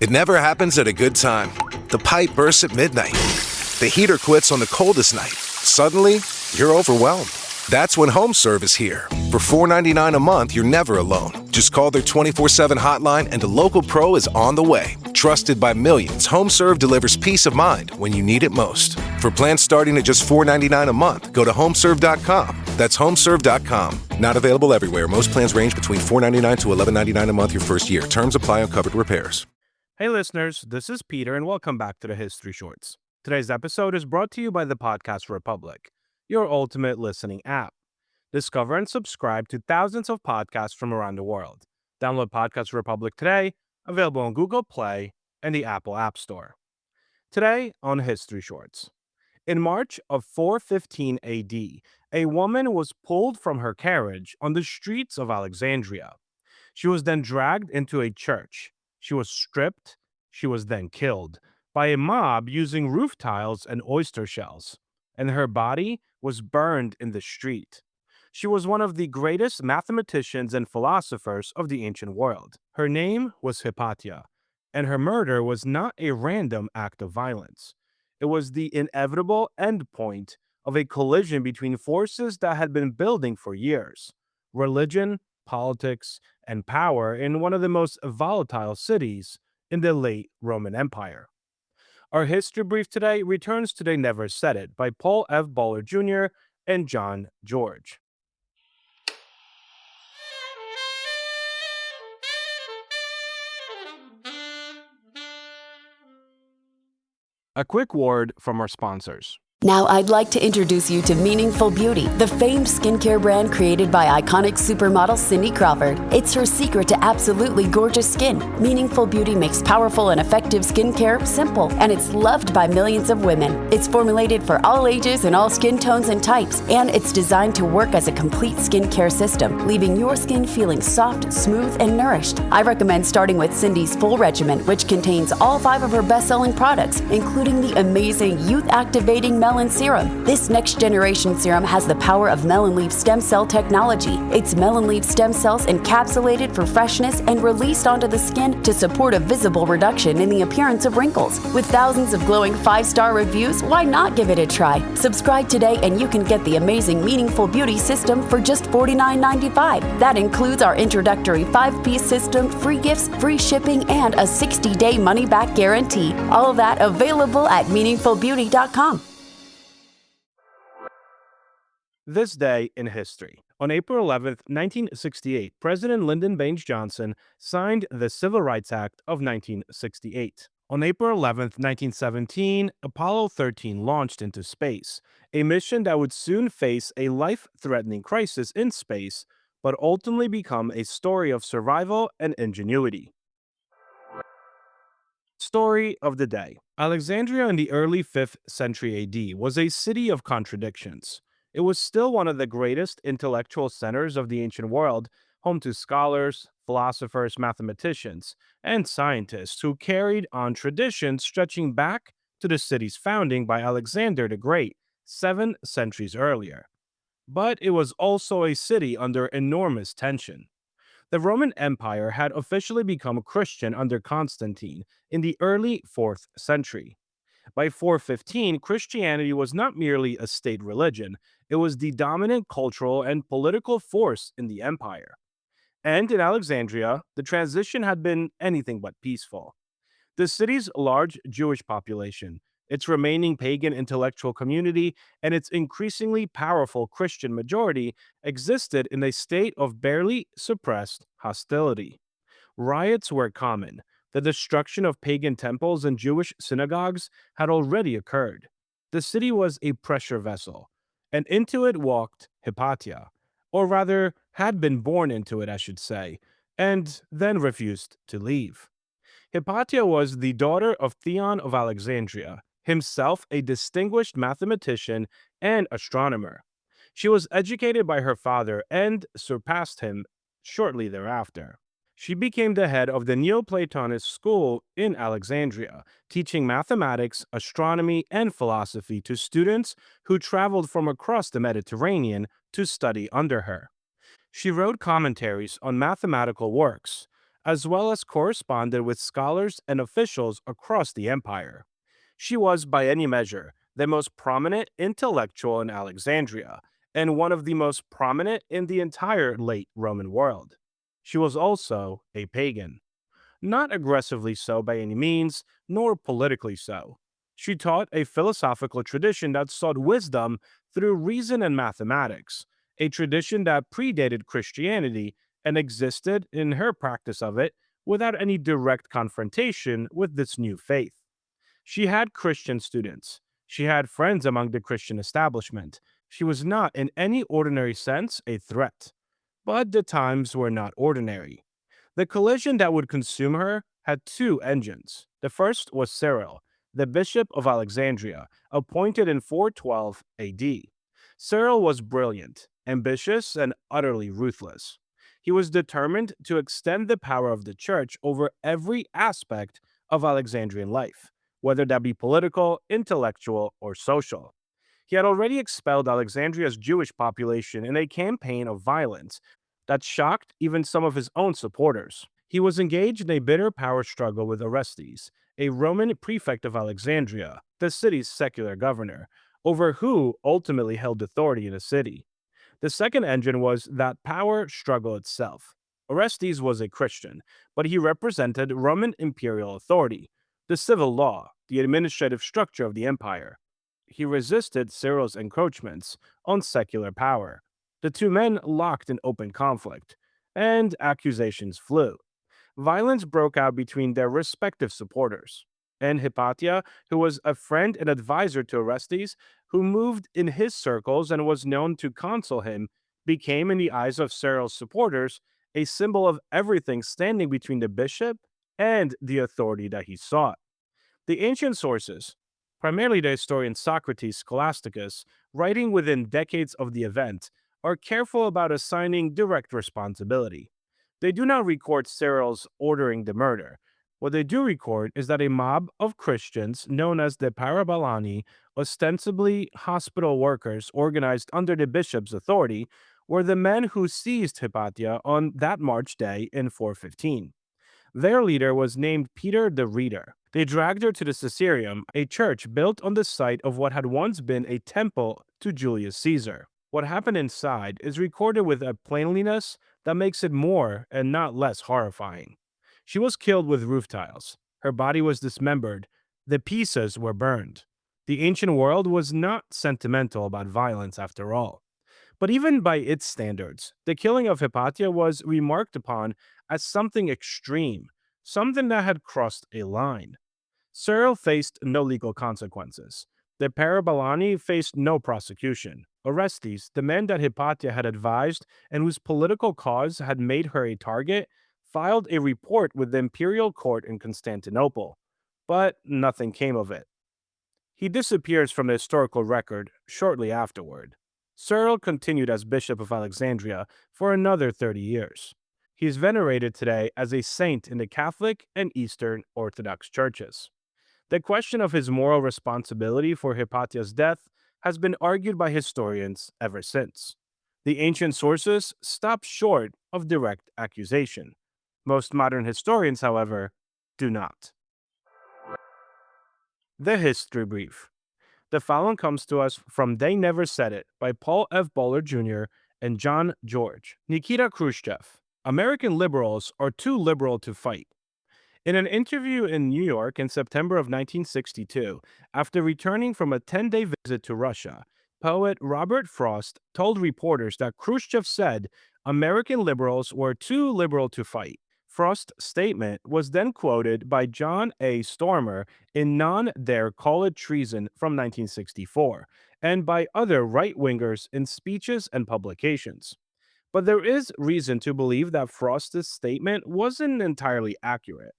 It never happens at a good time. The pipe bursts at midnight. The heater quits on the coldest night. Suddenly, you're overwhelmed. That's when HomeServe is here. For $4.99 a month, you're never alone. Just call their 24/7 hotline and a local pro is on the way. Trusted by millions, HomeServe delivers peace of mind when you need it most. For plans starting at just $4.99 a month, go to homeserve.com. That's homeserve.com. Not available everywhere. Most plans range between $4.99 to $11.99 a month your first year. Terms apply on covered repairs. Hey listeners, this is Peter and welcome back to the History Shorts. Today's episode is brought to you by the Podcast Republic, your ultimate listening app. Discover and subscribe to thousands of podcasts from around the world. Download Podcast Republic today, available on Google Play and the Apple App Store. Today on History Shorts. In March of 415 AD, a woman was pulled from her carriage on the streets of Alexandria. She was then dragged into a church. She was stripped. She was then killed by a mob using roof tiles and oyster shells, and her body was burned in the street. She was one of the greatest mathematicians and philosophers of the ancient world. Her name was Hypatia, and her murder was not a random act of violence. It was the inevitable endpoint of a collision between forces that had been building for years: religion, politics, and power in one of the most volatile cities in the late Roman Empire. Our history brief today returns to They Never Said It by Paul F. Bowler Jr. and John George. A quick word from our sponsors. Now I'd like to introduce you to Meaningful Beauty, the famed skincare brand created by iconic supermodel Cindy Crawford. It's her secret to absolutely gorgeous skin. Meaningful Beauty makes powerful and effective skincare simple, and it's loved by millions of women. It's formulated for all ages and all skin tones and types, and it's designed to work as a complete skincare system, leaving your skin feeling soft, smooth, and nourished. I recommend starting with Cindy's full regimen, which contains all 5 of her best-selling products, including the amazing youth-activating Melon Serum. This next-generation serum has the power of melon leaf stem cell technology. It's melon leaf stem cells encapsulated for freshness and released onto the skin to support a visible reduction in the appearance of wrinkles. With thousands of glowing 5-star reviews, why not give it a try? Subscribe today and you can get the amazing Meaningful Beauty system for just $49.95. That includes our introductory 5-piece system, free gifts, free shipping, and a 60-day money-back guarantee. All of that available at meaningfulbeauty.com. This day in history. On April 11, 1968, President Lyndon Baines Johnson signed the Civil Rights Act of 1968. On April 11, 1917, Apollo 13 launched into space, a mission that would soon face a life-threatening crisis in space, but ultimately become a story of survival and ingenuity. Story of the day. Alexandria in the early 5th century AD was a city of contradictions. It was still one of the greatest intellectual centers of the ancient world, home to scholars, philosophers, mathematicians, and scientists who carried on traditions stretching back to the city's founding by Alexander the Great 7 centuries earlier. But it was also a city under enormous tension. The Roman Empire had officially become Christian under Constantine in the early 4th century. By 415, Christianity was not merely a state religion, it was the dominant cultural and political force in the empire. And in Alexandria, the transition had been anything but peaceful. The city's large Jewish population, its remaining pagan intellectual community, and its increasingly powerful Christian majority existed in a state of barely suppressed hostility. Riots were common. The destruction of pagan temples and Jewish synagogues had already occurred. The city was a pressure vessel, and into it walked Hypatia, or rather, had been born into it, I should say, and then refused to leave. Hypatia was the daughter of Theon of Alexandria, himself a distinguished mathematician and astronomer. She was educated by her father and surpassed him shortly thereafter. She became the head of the Neoplatonist school in Alexandria, teaching mathematics, astronomy, and philosophy to students who traveled from across the Mediterranean to study under her. She wrote commentaries on mathematical works, as well as corresponded with scholars and officials across the empire. She was, by any measure, the most prominent intellectual in Alexandria, and one of the most prominent in the entire late Roman world. She was also a pagan. Not aggressively so by any means, nor politically so. She taught a philosophical tradition that sought wisdom through reason and mathematics, a tradition that predated Christianity and existed in her practice of it without any direct confrontation with this new faith. She had Christian students. She had friends among the Christian establishment. She was not, in any ordinary sense, a threat. But the times were not ordinary. The collision that would consume her had two engines. The first was Cyril, the bishop of Alexandria, appointed in 412 AD. Cyril was brilliant, ambitious, and utterly ruthless. He was determined to extend the power of the church over every aspect of Alexandrian life, whether that be political, intellectual, or social. He had already expelled Alexandria's Jewish population in a campaign of violence that shocked even some of his own supporters. He was engaged in a bitter power struggle with Orestes, a Roman prefect of Alexandria, the city's secular governor, over who ultimately held authority in the city. The second engine was that power struggle itself. Orestes was a Christian, but he represented Roman imperial authority, the civil law, the administrative structure of the empire. He resisted Cyril's encroachments on secular power. The two men locked in open conflict, and accusations flew. Violence broke out between their respective supporters. And Hypatia, who was a friend and advisor to Orestes, who moved in his circles and was known to counsel him, became, in the eyes of Cyril's supporters, a symbol of everything standing between the bishop and the authority that he sought. The ancient sources, primarily the historian Socrates Scholasticus, writing within decades of the event, are careful about assigning direct responsibility. They do not record Cyril's ordering the murder. What they do record is that a mob of Christians, known as the Parabolani, ostensibly hospital workers organized under the bishop's authority, were the men who seized Hypatia on that March day in 415. Their leader was named Peter the Reader. They dragged her to the Caesareum, a church built on the site of what had once been a temple to Julius Caesar. What happened inside is recorded with a plaininess that makes it more and not less horrifying. She was killed with roof tiles. Her body was dismembered. The pieces were burned. The ancient world was not sentimental about violence after all. But even by its standards, the killing of Hypatia was remarked upon as something extreme, something that had crossed a line. Cyril faced no legal consequences. The Parabolani faced no prosecution. Orestes, the man that Hypatia had advised and whose political cause had made her a target, filed a report with the imperial court in Constantinople. But nothing came of it. He disappears from the historical record shortly afterward. Cyril continued as Bishop of Alexandria for another 30 years. He is venerated today as a saint in the Catholic and Eastern Orthodox churches. The question of his moral responsibility for Hypatia's death has been argued by historians ever since. The ancient sources stop short of direct accusation. Most modern historians, however, do not. The History Brief. The following comes to us from They Never Said It by Paul F. Bowler Jr. and John George. Nikita Khrushchev. American liberals are too liberal to fight. In an interview in New York in September of 1962, after returning from a 10-day visit to Russia, poet Robert Frost told reporters that Khrushchev said American liberals were too liberal to fight. Frost's statement was then quoted by John A. Stormer in Non Dare Call It Treason from 1964, and by other right-wingers in speeches and publications. But there is reason to believe that Frost's statement wasn't entirely accurate.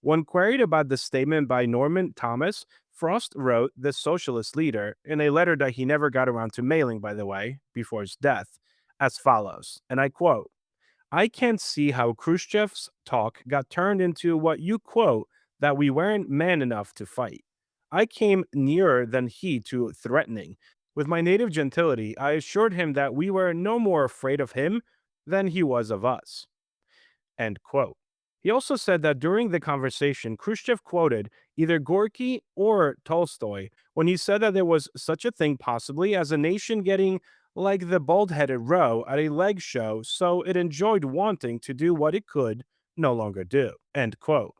When queried about the statement by Norman Thomas, Frost wrote the socialist leader in a letter that he never got around to mailing, by the way, before his death, as follows, and I quote, I can't see how Khrushchev's talk got turned into what you quote that we weren't man enough to fight. I came nearer than he to threatening. With my native gentility, I assured him that we were no more afraid of him than he was of us. End quote. He also said that during the conversation, Khrushchev quoted either Gorky or Tolstoy when he said that there was such a thing possibly as a nation getting like the bald-headed row at a leg show, so it enjoyed wanting to do what it could no longer do. End quote.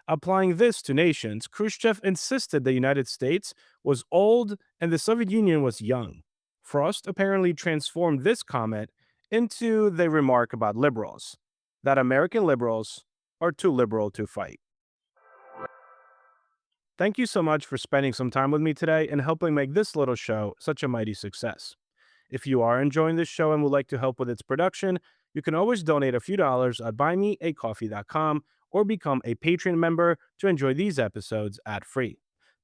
Applying this to nations, Khrushchev insisted the United States was old and the Soviet Union was young. Frost apparently transformed this comment into the remark about liberals, that American liberals are too liberal to fight. Thank you so much for spending some time with me today and helping make this little show such a mighty success. If you are enjoying this show and would like to help with its production, you can always donate a few dollars at buymeacoffee.com or become a Patreon member to enjoy these episodes ad-free.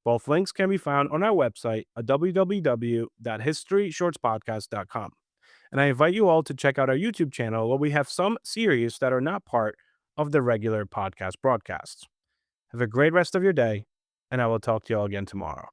Both links can be found on our website at www.historyshortspodcast.com. And I invite you all to check out our YouTube channel where we have some series that are not part of the regular podcast broadcasts. Have a great rest of your day, and I will talk to you all again tomorrow.